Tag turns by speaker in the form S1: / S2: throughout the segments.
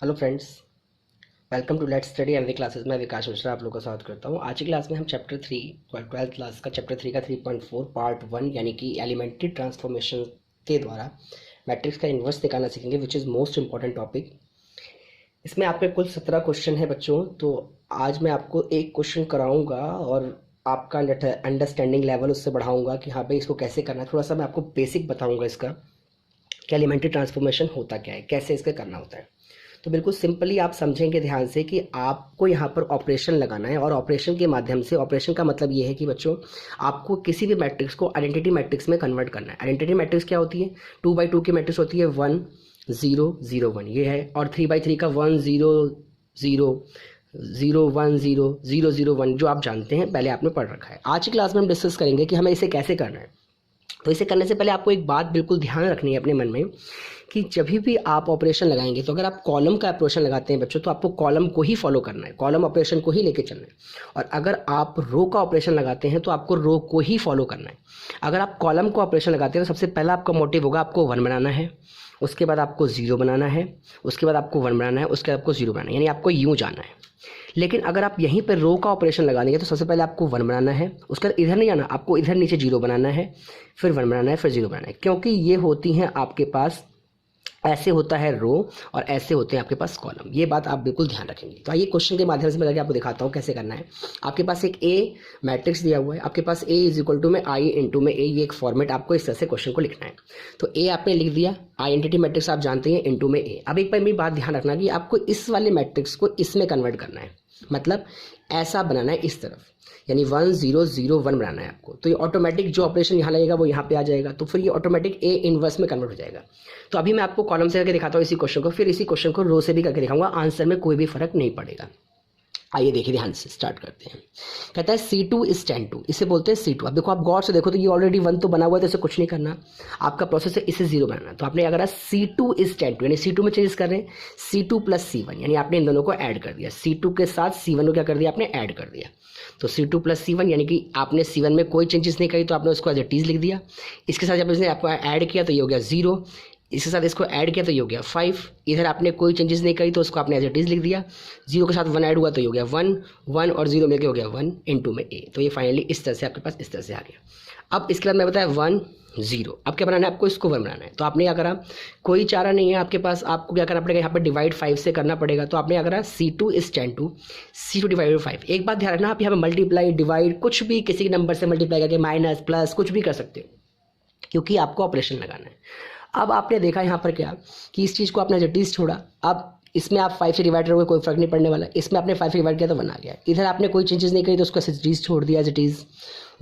S1: Hello friends, welcome to let's study and the classes में विकास मिश्रा आप लोगों का स्वागत करता हूँ। आज की क्लास में हम चैप्टर 3 ट्वेल्थ क्लास का चैप्टर 3 का 3.4 पार्ट 1 यानी कि एलिमेंट्री ट्रांसफॉर्मेशन के द्वारा मैट्रिक्स का इन्वर्स दिखाना सीखेंगे, which is most important topic. इसमें आपके कुल 17 क्वेश्चन है बच्चों। तो आज मैं आपको एक क्वेश्चन कराऊंगा और आपका अंडरस्टैंडिंग लेवल उससे बढ़ाऊंगा कि हाँ भाई इसको कैसे करना है। थोड़ा सा मैं आपको बेसिक बताऊंगा इसका कि एलिमेंट्री ट्रांसफॉर्मेशन होता क्या है, कैसे इसका करना होता है। तो बिल्कुल सिंपली आप समझेंगे ध्यान से कि आपको यहाँ पर ऑपरेशन लगाना है और ऑपरेशन के माध्यम से, ऑपरेशन का मतलब ये है कि बच्चों आपको किसी भी मैट्रिक्स को आइडेंटिटी मैट्रिक्स में कन्वर्ट करना है। आइडेंटिटी मैट्रिक्स क्या होती है? 2x2 की मैट्रिक्स होती है 1 0 0 1 ये है, और 3x3 का 1 0 0 0 1 0 0 0 1 जो आप जानते हैं, पहले आपने पढ़ रखा है। आज की क्लास में हम डिस्कस करेंगे कि हमें इसे कैसे करना है। तो इसे करने से पहले आपको एक बात बिल्कुल ध्यान रखनी है अपने मन में कि जब भी आप ऑपरेशन लगाएंगे, तो अगर आप कॉलम का ऑपरेशन लगाते हैं बच्चों, तो आपको कॉलम को ही फॉलो करना है, कॉलम ऑपरेशन को ही लेके चलना है। और अगर आप रो का ऑपरेशन लगाते हैं तो आपको रो को ही फॉलो करना है। अगर आप कॉलम को ऑपरेशन लगाते हैं तो सबसे पहला आपका मोटिव होगा आपको 1 बनाना है, उसके बाद आपको 0 बनाना है, उसके बाद आपको 1 बनाना है, उसके बाद आपको 0 बनाना है, यानी आपको यूँ जाना है। लेकिन अगर आप यहीं पर रो का ऑपरेशन लगा देंगे तो सबसे पहले आपको 1 बनाना है, उसके बाद इधर नहीं आना, आपको इधर नीचे 0 बनाना है, फिर 1 बनाना है, फिर 0 बनाना है, क्योंकि ये होती हैं आपके पास, ऐसे होता है रो और ऐसे होते हैं आपके पास कॉलम। ये बात आप बिल्कुल ध्यान रखेंगे। तो आइए क्वेश्चन के माध्यम से मैं करके आपको दिखाता हूँ कैसे करना है। आपके पास एक ए मैट्रिक्स दिया हुआ है, आपके पास ए इज इक्वल टू में आई इंटू में ए, ये एक फॉर्मेट आपको इस तरह से क्वेश्चन को लिखना है। तो ए आपने लिख दिया, आइडेंटिटी मैट्रिक्स आप जानते हैं, इंटू में ए। अब एक बार मेरी बात ध्यान रखना कि आपको इस वाले मैट्रिक्स को इसमें कन्वर्ट करना है, मतलब ऐसा बनाना है इस तरफ, यानी 1 0 0 1 बनाना है आपको। तो ये ऑटोमेटिक जो ऑपरेशन यहाँ लगेगा वो यहाँ पे आ जाएगा, तो फिर ये ऑटोमेटिक ए इनवर्स में कन्वर्ट हो जाएगा। तो अभी मैं आपको कॉलम से करके दिखाता हूँ इसी क्वेश्चन को, फिर इसी क्वेश्चन को रो से भी करके दिखाऊंगा, आंसर में कोई भी फर्क नहीं पड़ेगा। आइए देखिए ध्यान से स्टार्ट करते हैं। कहता है C2 इज 10 2, इसे बोलते हैं C2। अब देखो, आप गौर से देखो तो ये ऑलरेडी 1 तो बना हुआ है, तो इसे कुछ नहीं करना, आपका प्रोसेस है इसे 0 बनाना। तो आपने अगर C2 इज 10 2 यानी C2 में चेंजेस कर रहे हैं, C2 प्लस C1 यानी आपने इन दोनों को ऐड कर दिया, C2 के साथ C1 को क्या कर दिया, आपने ऐड कर दिया। तो C2 प्लस C1 यानी कि आपने C1 में कोई चेंजेस नहीं करी, तो आपने उसको एज इट इज लिख दिया। इसके साथ जब इसने आपको ऐड किया तो ये हो गया 0, इसके साथ इसको ऐड किया तो ये हो गया 5। इधर आपने कोई चेंजेस नहीं करी तो उसको आपने एज इट इज लिख दिया। 0 के साथ 1 ऐड हुआ तो ये हो गया 1, 1 और 0 मिलकर हो गया 1 इंटू में ए। तो ये फाइनली इस तरह से आपके पास इस तरह से आ गया। अब इसके बाद मैं बताया 1 0, अब क्या बनाना है आपको, इसको 1 बनाना है। तो आपने क्या करा, कोई चारा नहीं है आपके पास, आपको क्या करना पड़ेगा, यहाँ पर डिवाइड 5 से करना पड़ेगा। तो आपने क्या करा, C2 इज 10 2, C2 डिवाइडेड 5। एक बात ध्यान रखना, आप यहाँ पर मल्टीप्लाई डिवाइड कुछ भी किसी नंबर से मल्टीप्लाई करके माइनस प्लस कुछ भी कर सकते हो, क्योंकि आपको ऑपरेशन लगाना है। अब आपने देखा यहाँ पर क्या कि इस चीज़ को आपने जटीज छोड़ा, अब इसमें आप 5 से डिवाइड करोगे कोई फर्क नहीं पड़ने वाला, इसमें आपने 5 से डिवाइड किया तो 1 आ गया। इधर आपने कोई चेंजेस नहीं करी तो उसको जटीज छोड़ दिया, जटीज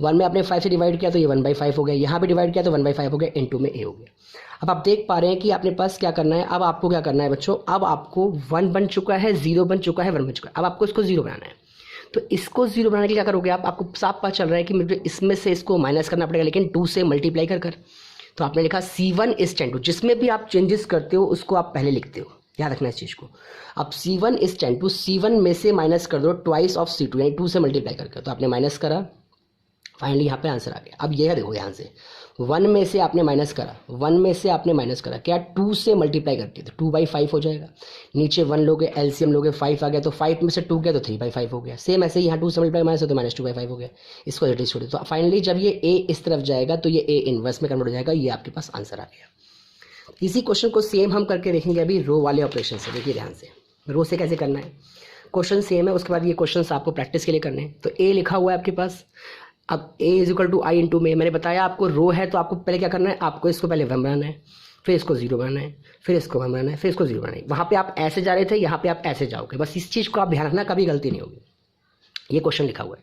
S1: 1 में आपने 5 से डिवाइड किया तो ये 1/5 हो गया, यहाँ पे डिवाइड किया तो 1/5 हो गया, इंटू में ए हो गया। अब आप देख पा रहे हैं कि आपने पास क्या करना है, अब आपको क्या करना है बच्चों, अब आपको 1 बन चुका है, 0 बन चुका है, 1 बन चुका है, अब आपको इसको 0 बनाना है। तो इसको 0 बनाने के लिए क्या करोगे आपको साफ पता चल रहा है कि मुझे इसमें से इसको माइनस करना पड़ेगा, लेकिन 2 से मल्टीप्लाई कर। तो आपने लिखा C1 इज 10 2, जिसमें भी आप चेंजेस करते हो उसको आप पहले लिखते हो, याद रखना इस चीज़ को। अब C1 इज 10 2, C1 में से माइनस कर दो ट्वाइस ऑफ C2 यानी 2 से मल्टीप्लाई करके, तो आपने माइनस करा, फाइनली यहाँ पे आंसर आ गया। अब यह देखो ध्यान से, 1 में से आपने माइनस करा, 1 में से आपने माइनस करा, क्या 2 से मल्टीप्लाई करके तो 2/5 हो जाएगा, नीचे 1 लोगे एलसीएम लोगे 5 आ गया, तो 5 में से 2 गया तो 3/5 हो गया। सेम ऐसे ही यहाँ 2 से मल्टीप्लाई माइनस हो तो -2/5 हो गया, इसको एडिट छोड़िए। तो फाइनली जब ये ए इस तरफ जाएगा तो ये ए इनवर्स में कन्वर्ट हो जाएगा, ये आपके पास आंसर आ गया। इसी क्वेश्चन को सेम हम करके देखेंगे अभी रो वाले ऑपरेशन से। देखिए ध्यान से, रो से कैसे करना है, क्वेश्चन सेम है, उसके बाद ये क्वेश्चन आपको प्रैक्टिस के लिए करने हैं। तो ए लिखा हुआ है आपके पास, अब a is equal to I into में, मैंने बताया आपको रो है तो आपको पहले क्या करना है, आपको इसको पहले 1 बनाना है, फिर इसको 0 बनाना है, फिर इसको 1 बनाना है, फिर इसको 0 बनाना है। वहाँ पे आप ऐसे जा रहे थे, यहाँ पे आप ऐसे जाओगे, बस इस चीज़ को आप ध्यान रखना, कभी गलती नहीं होगी। ये क्वेश्चन लिखा हुआ है।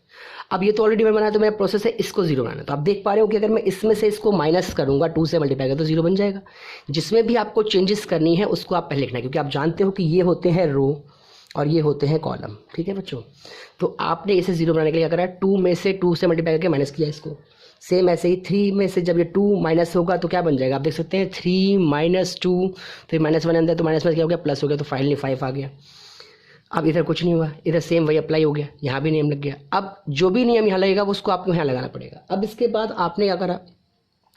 S1: अब ये तो ऑलरेडी 1 बनाया, तो मेरा प्रोसेस है इसको 0 बनाना। तो आप देख पा रहे हो कि अगर मैं इसमें से इसको माइनस करूँगा, 2 से मल्टीप्लाई करूँ तो 0 बन जाएगा। जिसमें भी आपको चेंजेस करनी है उसको आप पहले लिखना है, क्योंकि आप जानते हो कि ये होते हैं रो और ये होते हैं कॉलम, ठीक है बच्चों। तो आपने इसे 0 बनाने के लिए क्या करा, 2 में से 2 से मल्टीप्लाई करके माइनस किया इसको। सेम ऐसे ही 3 में से जब ये 2 माइनस होगा तो क्या बन जाएगा, आप देख सकते हैं 3 - 2, फिर -1 अंदर तो माइनस में क्या हो गया, प्लस हो गया, तो फाइनली 5 आ गया। अब इधर कुछ नहीं हुआ, इधर सेम वही अप्लाई हो गया, यहाँ भी नियम लग गया। अब जो भी नियम यहाँ लगेगा उसको आपको यहाँ लगाना पड़ेगा। अब इसके बाद आपने क्या करा,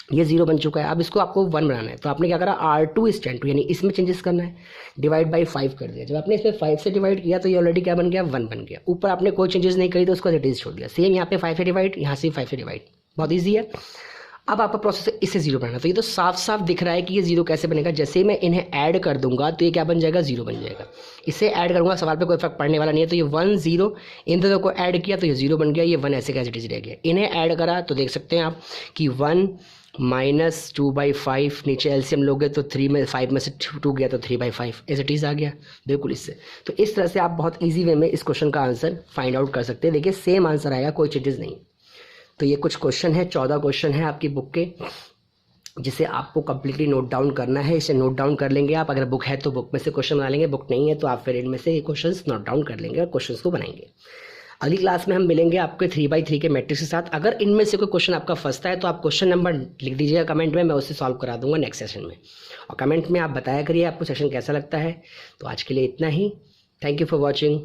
S1: ये 0 बन चुका है। अब इसको आपको 1 बनाना है, तो आपने क्या करा, R2 is 10 यानी इसमें चेंजेस करना है, डिवाइड बाई 5 कर दिया। जब आपने इसमें 5 से डिवाइड किया तो ये ऑलरेडी क्या बन गया, 1 बन गया। ऊपर आपने कोई चेंजेस नहीं करी तो उसको एज छोड़ दिया। सेम यहाँ पे 5 से डिवाइड, यहाँ से 5 से डिवाइड, बहुत ईजी है। अब आपका प्रोसेस है इसे 0 बनाना। तो ये तो साफ साफ दिख रहा है कि ये 0 कैसे बनेगा, जैसे ही मैं इन्हें ऐड कर दूंगा तो ये क्या बन जाएगा, 0 बन जाएगा। इसे ऐड करूंगा, सवाल पे कोई फर्क पड़ने वाला नहीं है। तो ये 1 0, इन दोनों को ऐड किया तो ये 0 बन गया, ये 1 ऐसे कैसे रह गया। इन्हें ऐड करा तो देख सकते हैं आप कि 1 माइनस 2/5, नीचे एलसीएम लोगे तो 3 में 5 में से 2 गया तो 3/5 एज इट इज़ आ गया बिल्कुल इससे। तो इस तरह से आप बहुत ईजी वे में इस क्वेश्चन का आंसर फाइंड आउट कर सकते हैं। देखिए सेम आंसर आएगा, कोई चेंजेस नहीं। तो ये कुछ क्वेश्चन है, 14 क्वेश्चन है आपकी बुक के, जिसे आपको कंप्लीटली नोट डाउन करना है। इसे नोट डाउन कर लेंगे आप, अगर बुक है तो बुक में से क्वेश्चन बना लेंगे, बुक नहीं है तो आप फिर इनमें से क्वेश्चन नोट डाउन कर लेंगे और क्वेश्चन को बनाएंगे। अगली क्लास में हम मिलेंगे आपके 3x3 के मैट्रिक्स के साथ। अगर इनमें से कोई क्वेश्चन आपका फंसता है तो आप क्वेश्चन नंबर लिख दीजिएगा कमेंट में, मैं उसे सॉल्व करा दूंगा नेक्स्ट सेशन में। और कमेंट में आप बताया करिए आपको सेशन कैसा लगता है। तो आज के लिए इतना ही। Thank you for watching.